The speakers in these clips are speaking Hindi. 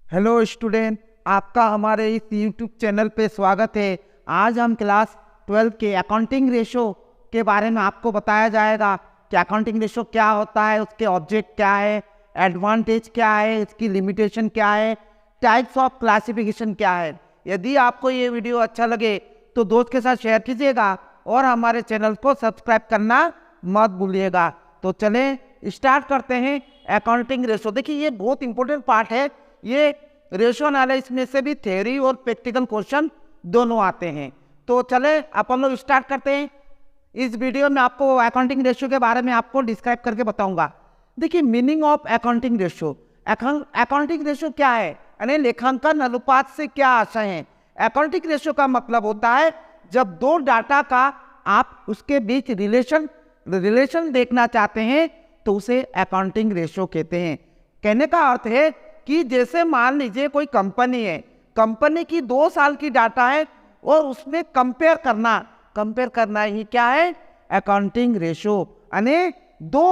हेलो स्टूडेंट, आपका हमारे इस यूट्यूब चैनल पे स्वागत है। आज हम क्लास 12 के अकाउंटिंग रेशो के बारे में आपको बताया जाएगा कि अकाउंटिंग रेशो क्या होता है, उसके ऑब्जेक्ट क्या है, एडवांटेज क्या है, इसकी लिमिटेशन क्या है, टाइप्स ऑफ क्लासिफिकेशन क्या है। यदि आपको ये वीडियो अच्छा लगे तो दोस्त के साथ शेयर कीजिएगा और हमारे चैनल को सब्सक्राइब करना मत भूलिएगा। तो चलें स्टार्ट करते हैं अकाउंटिंग रेशो। देखिए ये बहुत इंपॉर्टेंट पार्ट है। ये रेशो एनालिसिस में से भी थ्योरी और प्रैक्टिकल क्वेश्चन दोनों आते हैं। तो चले अपन लोग स्टार्ट करते हैं। इस वीडियो में आपको अकाउंटिंग रेशो के बारे में आपको डिस्क्राइब करके बताऊंगा। देखिए meaning of accounting ratio. Accounting ratio क्या है, यानी लेखांकन अनुपात से क्या आशय है। अकाउंटिंग रेशो का मतलब होता है जब दो डाटा का आप उसके बीच रिलेशन देखना चाहते हैं तो उसे अकाउंटिंग रेशो कहते हैं। कहने का अर्थ है कि जैसे मान लीजिए कोई कंपनी है, कंपनी की 2 साल की डाटा है और उसमें कंपेयर करना ही क्या है, अकाउंटिंग रेशो। यानी दो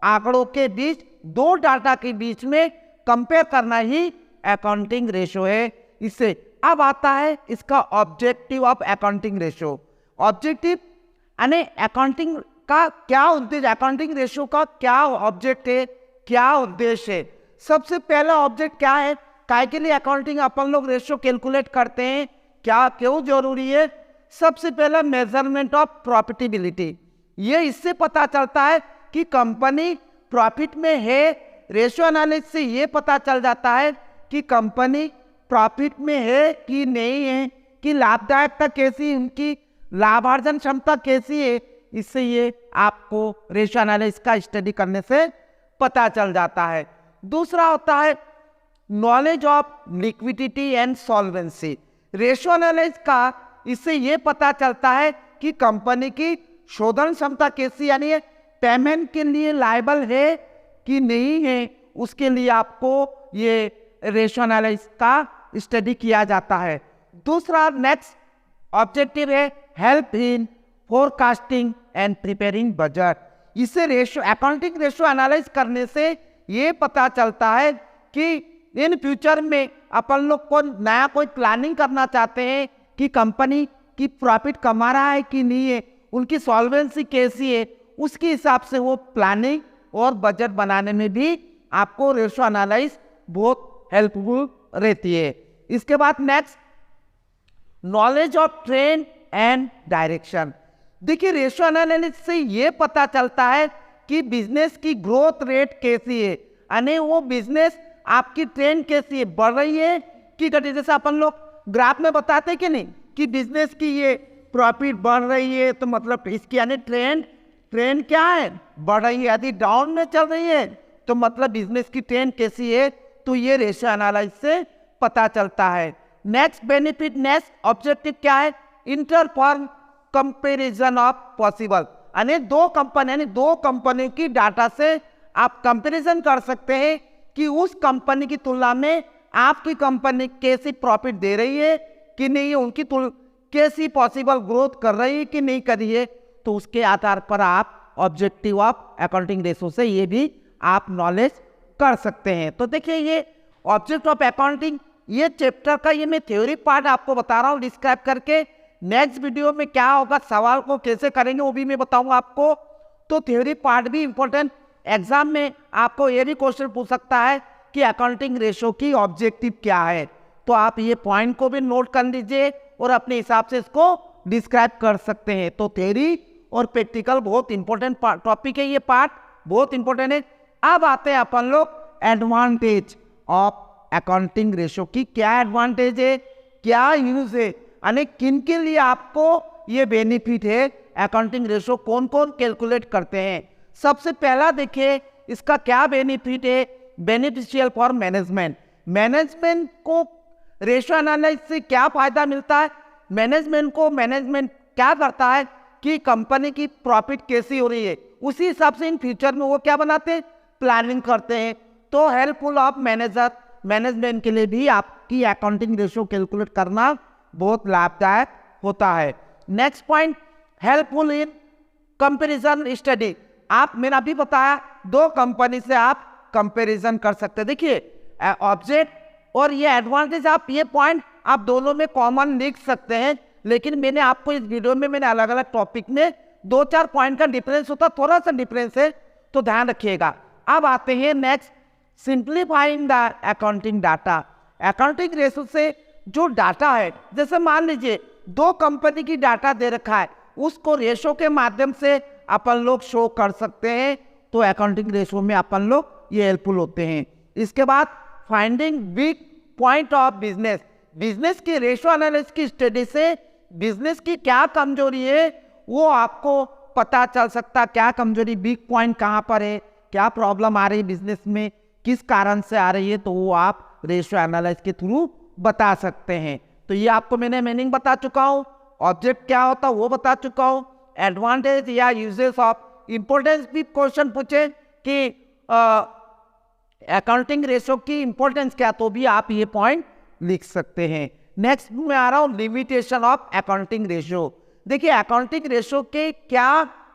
आंकड़ों के बीच, दो डाटा के बीच में कंपेयर करना ही अकाउंटिंग रेशो है। इससे अब आता है इसका objective of accounting ratio. Objective यानी अकाउंटिंग का क्या उद्देश्य, अकाउंटिंग रेशो का क्या ऑब्जेक्ट है, क्या उद्देश्य है। सबसे पहला ऑब्जेक्ट क्या है, काय के लिए अकाउंटिंग अपन लोग रेशो कैलकुलेट करते हैं, क्या क्यों जरूरी है। सबसे पहला मेजरमेंट ऑफ प्रॉफिटेबिलिटी। ये इससे पता चलता है कि कंपनी प्रॉफिट में है। रेशो एनालिसिस से ये पता चल जाता है कि कंपनी प्रॉफिट में है कि नहीं है, कि लाभदायकता कैसी, उनकी लाभार्जन क्षमता कैसी है। इससे ये आपको रेशो एनालिसिस का स्टडी करने से पता चल जाता है। दूसरा होता है knowledge of liquidity and solvency. Ratio analysis का इससे ये पता चलता है कि कंपनी की शोधन क्षमता कैसी, यानी पेमेंट के लिए लायबल है कि नहीं है। उसके लिए आपको ये रेशो एनालिसिस का स्टडी किया जाता है। दूसरा नेक्स्ट ऑब्जेक्टिव है help in forecasting and preparing budget. इससे रेशो अकाउंटिंग रेशो एनालाइज करने से ये पता चलता है कि इन फ्यूचर में अपन लोग को नया कोई प्लानिंग करना चाहते हैं कि कंपनी की प्रॉफिट कमा रहा है कि नहीं है, उनकी सॉल्वेंसी कैसी है, उसके हिसाब से वो प्लानिंग और बजट बनाने में भी आपको रेशो एनालाइज बहुत हेल्पफुल रहती है। इसके बाद next knowledge of trend and direction. देखिए रेशो एनालिसिस से ये पता चलता है कि बिजनेस की ग्रोथ रेट कैसी है, यानी वो बिजनेस आपकी ट्रेंड कैसी है, बढ़ रही है कि घटी। जैसे अपन लोग ग्राफ में बताते कि नहीं कि बिजनेस की ये प्रॉफिट बढ़ रही है, तो मतलब इसकी यानी ट्रेंड क्या है, बढ़ रही है। यदि डाउन में चल रही है तो मतलब बिजनेस की ट्रेंड कैसी है, तो ये रेशो एनालिसिस से पता चलता है। नेक्स्ट बेनिफिट, नेक्स्ट ऑब्जेक्टिव क्या है, इंटरफर्म कंपैरिजन ऑफ पॉसिबल। यानी दो कंपनी की डाटा से आप कंपैरिजन कर सकते हैं कि उस कंपनी की तुलना में आपकी कंपनी कैसी प्रॉफिट दे रही है कि नहीं है, उनकी कैसी पॉसिबल ग्रोथ कर रही है कि नहीं कर रही है। तो उसके आधार पर आप ऑब्जेक्टिव ऑफ अकाउंटिंग रेशो से ये भी आप नॉलेज कर सकते हैं। तो देखिए ये ऑब्जेक्ट ऑफ अकाउंटिंग, ये चैप्टर का ये मैं थ्योरी पार्ट आपको बता रहा हूँ डिस्क्राइब करके। नेक्स्ट वीडियो में क्या होगा, सवाल को कैसे करेंगे वो भी मैं बताऊंगा आपको। तो थ्योरी पार्ट भी इंपॉर्टेंट, एग्जाम में आपको ये भी क्वेश्चन पूछ सकता है कि अकाउंटिंग रेशो की ऑब्जेक्टिव क्या है। तो आप ये पॉइंट को भी नोट कर लीजिए और अपने हिसाब से इसको डिस्क्राइब कर सकते हैं। तो थ्योरी और प्रैक्टिकल बहुत इंपॉर्टेंट टॉपिक है, ये पार्ट बहुत इंपॉर्टेंट है। अब आते हैं अपन लोग एडवांटेज ऑफ अकाउंटिंग रेशो की। क्या एडवांटेज है, क्या यूज है, यानी किन के लिए आपको ये बेनिफिट है, अकाउंटिंग रेशो कौन कौन कैलकुलेट करते हैं। सबसे पहला देखिए इसका क्या बेनिफिट है, बेनिफिशियल फॉर मैनेजमेंट को रेशो एनालिसिस से क्या फायदा मिलता है। मैनेजमेंट क्या करता है कि कंपनी की प्रॉफिट कैसी हो रही है, उसी हिसाब से इन फ्यूचर में वो क्या बनाते हैं, प्लानिंग करते हैं। तो हेल्पफुल ऑफ मैनेजमेंट के लिए भी आपकी अकाउंटिंग रेशो कैलकुलेट करना बहुत लाभदायक होता है। Next point, helpful in comparison study. आप मैंने अभी बताया दो कंपनी से आप कंपैरिजन कर सकते हैं। देखिए ऑब्जेक्ट और ये एडवांटेज आप ये पॉइंट आप दोनों में कॉमन लिख सकते हैं, लेकिन मैंने आपको इस वीडियो में मैंने अलग अलग टॉपिक में 2-4 पॉइंट का डिफरेंस होता, थोड़ा सा डिफरेंस है तो ध्यान रखिएगा। अब आते हैं next, simplifying the accounting data. Accounting ratio से जो डाटा है, जैसे मान लीजिए 2 कंपनी की डाटा दे रखा है, उसको रेशो के माध्यम से अपन लोग शो कर सकते हैं, तो अकाउंटिंग रेशो में अपन लोग ये हेल्पफुल होते हैं। इसके बाद finding weak point of business, business की रेशो एनालिसिस की स्टडी से बिजनेस की क्या कमजोरी है वो आपको पता चल सकता, क्या कमजोरी वीक पॉइंट कहाँ पर है, क्या प्रॉब्लम आ रही है बिजनेस में, किस कारण से आ रही है, तो वो आप रेशो एनालिसिस के थ्रू बता सकते हैं। तो ये आपको मैंने मीनिंग बता चुका हूँ, ऑब्जेक्ट क्या होता है वो बता चुका हूँ, एडवांटेज या यूजेस ऑफ, इंपॉर्टेंस भी क्वेश्चन पूछे कि अकाउंटिंग रेशो की इंपॉर्टेंस क्या, तो भी आप ये पॉइंट लिख सकते हैं। नेक्स्ट में आ रहा हूँ लिमिटेशन ऑफ अकाउंटिंग रेशो। देखिए अकाउंटिंग रेशो के क्या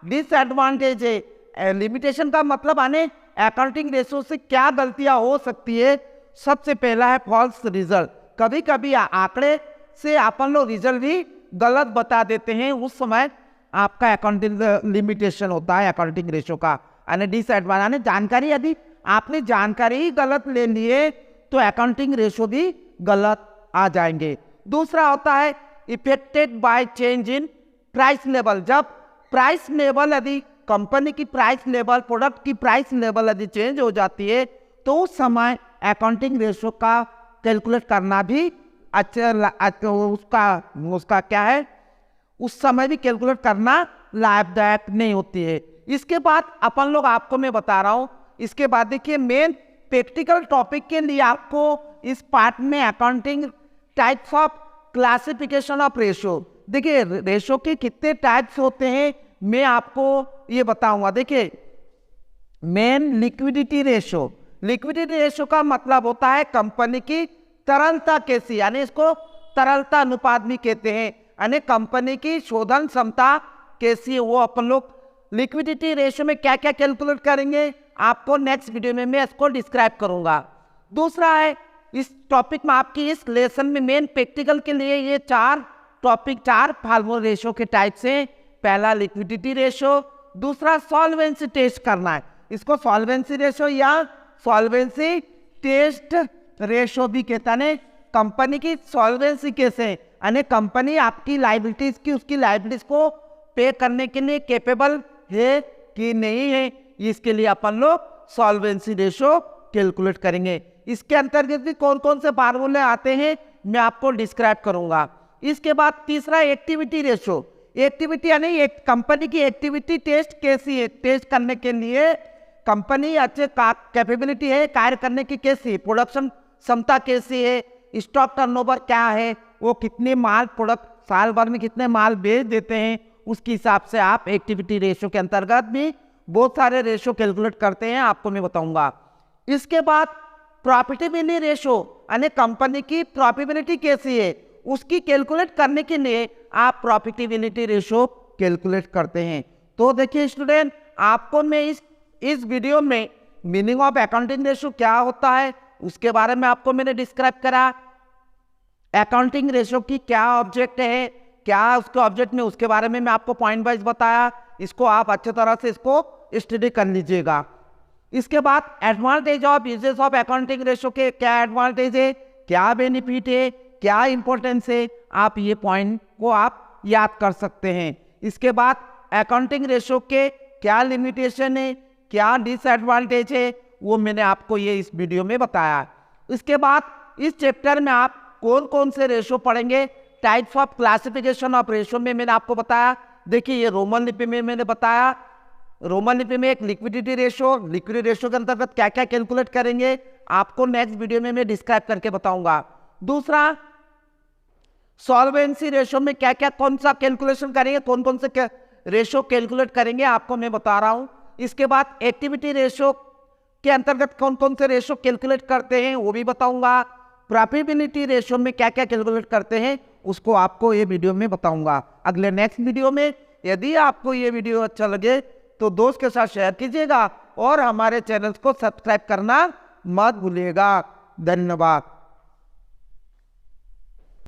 डिसएडवांटेज है, लिमिटेशन का मतलब आने अकाउंटिंग रेशो से क्या गलतियां हो सकती है। सबसे पहला है फॉल्स रिजल्ट, कभी कभी आंकड़े से अपन लोग रिजल्ट भी गलत बता देते हैं, उस समय आपका अकाउंटिंग लिमिटेशन होता है अकाउंटिंग रेशो का। यानी डिसएडवांटेज जानकारी, यदि आपने जानकारी ही गलत ले लिए तो अकाउंटिंग रेशो भी गलत आ जाएंगे। दूसरा होता है affected by change in price level, जब प्राइस लेवल यदि कंपनी की प्राइस लेवल, प्रोडक्ट की प्राइस लेवल यदि चेंज हो जाती है तो उस समय अकाउंटिंग रेशो का कैलकुलेट करना भी अच्छा उसका क्या है, उस समय भी कैलकुलेट करना लाभदायक नहीं होती है। इसके बाद अपन लोग आपको मैं बता रहा हूँ, इसके बाद देखिए मेन प्रैक्टिकल टॉपिक के लिए आपको इस पार्ट में accounting types of classification of ratio, देखिए रेशो के कितने टाइप्स होते हैं मैं आपको ये बताऊंगा। देखिए main liquidity ratio, liquidity ratio का मतलब होता है कंपनी की तरलता कैसी, यानी इसको तरलता अनुपात भी कहते हैं, यानी कंपनी की शोधन क्षमता कैसी है, वो अपन लोग लिक्विडिटी रेशो में क्या क्या कैलकुलेट करेंगे आपको नेक्स्ट वीडियो में मैं इसको डिस्क्राइब करूंगा। दूसरा है इस टॉपिक में आपकी इस लेसन में मेन प्रैक्टिकल के लिए ये 4 टॉपिक 4 फार्मूला रेशो के टाइप से, पहला लिक्विडिटी रेशो, दूसरा सॉल्वेंसी टेस्ट करना है, इसको सॉल्वेंसी रेशो या सॉल्वेंसी टेस्ट रेशो भी कहता है। कंपनी की सॉल्वेंसी कैसे, यानी कंपनी आपकी लायबिलिटीज की, उसकी लायबिलिटीज को पे करने के लिए कैपेबल है कि नहीं है, इसके लिए अपन लोग सॉल्वेंसी रेशो कैलकुलेट करेंगे। इसके अंतर्गत भी कौन कौन से फार्मूले आते हैं मैं आपको डिस्क्राइब करूंगा। इसके बाद तीसरा एक्टिविटी रेशो, एक्टिविटी यानी एक कंपनी की एक्टिविटी टेस्ट कैसी है, टेस्ट करने के लिए कंपनी अच्छे कैपेबिलिटी है कार्य करने की कैसी, प्रोडक्शन क्षमता कैसी है, स्टॉक टर्नओवर क्या है, वो कितने माल प्रोडक्ट साल भर में कितने माल बेच देते हैं, उसके हिसाब से आप एक्टिविटी रेशो के अंतर्गत भी बहुत सारे रेशो कैलकुलेट करते हैं, आपको मैं बताऊंगा। इसके बाद प्रॉफिटेबिलिटी रेशो, यानी कंपनी की प्रॉफिटेबिलिटी कैसी है उसकी कैलकुलेट करने के लिए आप प्रॉफिटेबिलिटी रेशो कैलकुलेट करते हैं। तो देखिए स्टूडेंट, आपको मैं इस वीडियो में मीनिंग ऑफ अकाउंटिंग रेशो क्या होता है उसके बारे में आपको मैंने डिस्क्राइब करा, अकाउंटिंग रेशो की क्या ऑब्जेक्ट है, क्या उसके ऑब्जेक्ट में, उसके बारे में मैं आपको पॉइंट वाइज बताया, इसको आप अच्छे तरह से इसको स्टडी कर लीजिएगा। इसके बाद advantage of uses of accounting ratio के क्या एडवांटेज है, क्या बेनिफिट है, क्या इंपॉर्टेंस है, आप ये पॉइंट को आप याद कर सकते हैं। इसके बाद अकाउंटिंग रेशो के क्या लिमिटेशन है, क्या डिसएडवांटेज है, वो मैंने आपको ये इस वीडियो में बताया। इसके बाद इस चैप्टर में आप कौन कौन से रेशो पढ़ेंगे, types of classification of ratio में मैंने आपको बताया। देखिए ये रोमन लिपि में मैंने बताया, रोमन लिपि में एक लिक्विडिटी रेशो, लिक्विडिटी रेशो के अंतर्गत क्या क्या कैलकुलेट करेंगे आपको नेक्स्ट वीडियो में मैं डिस्क्राइब करके बताऊंगा। दूसरा सॉल्वेंसी रेशो में क्या क्या कौन सा कैलकुलेशन करेंगे, कौन कौन से रेशो कैलकुलेट करेंगे आपको मैं बता रहा हूं। इसके बाद एक्टिविटी रेशो के अंतर्गत कौन कौन से रेशो कैलकुलेट करते हैं वो भी बताऊंगा। प्रॉफिटेबिलिटी रेशो में क्या क्या कैलकुलेट करते हैं उसको आपको ये वीडियो में बताऊंगा अगले नेक्स्ट वीडियो में। यदि आपको ये वीडियो अच्छा लगे तो दोस्त के साथ शेयर कीजिएगा और हमारे चैनल को सब्सक्राइब करना मत भूलिएगा। धन्यवाद।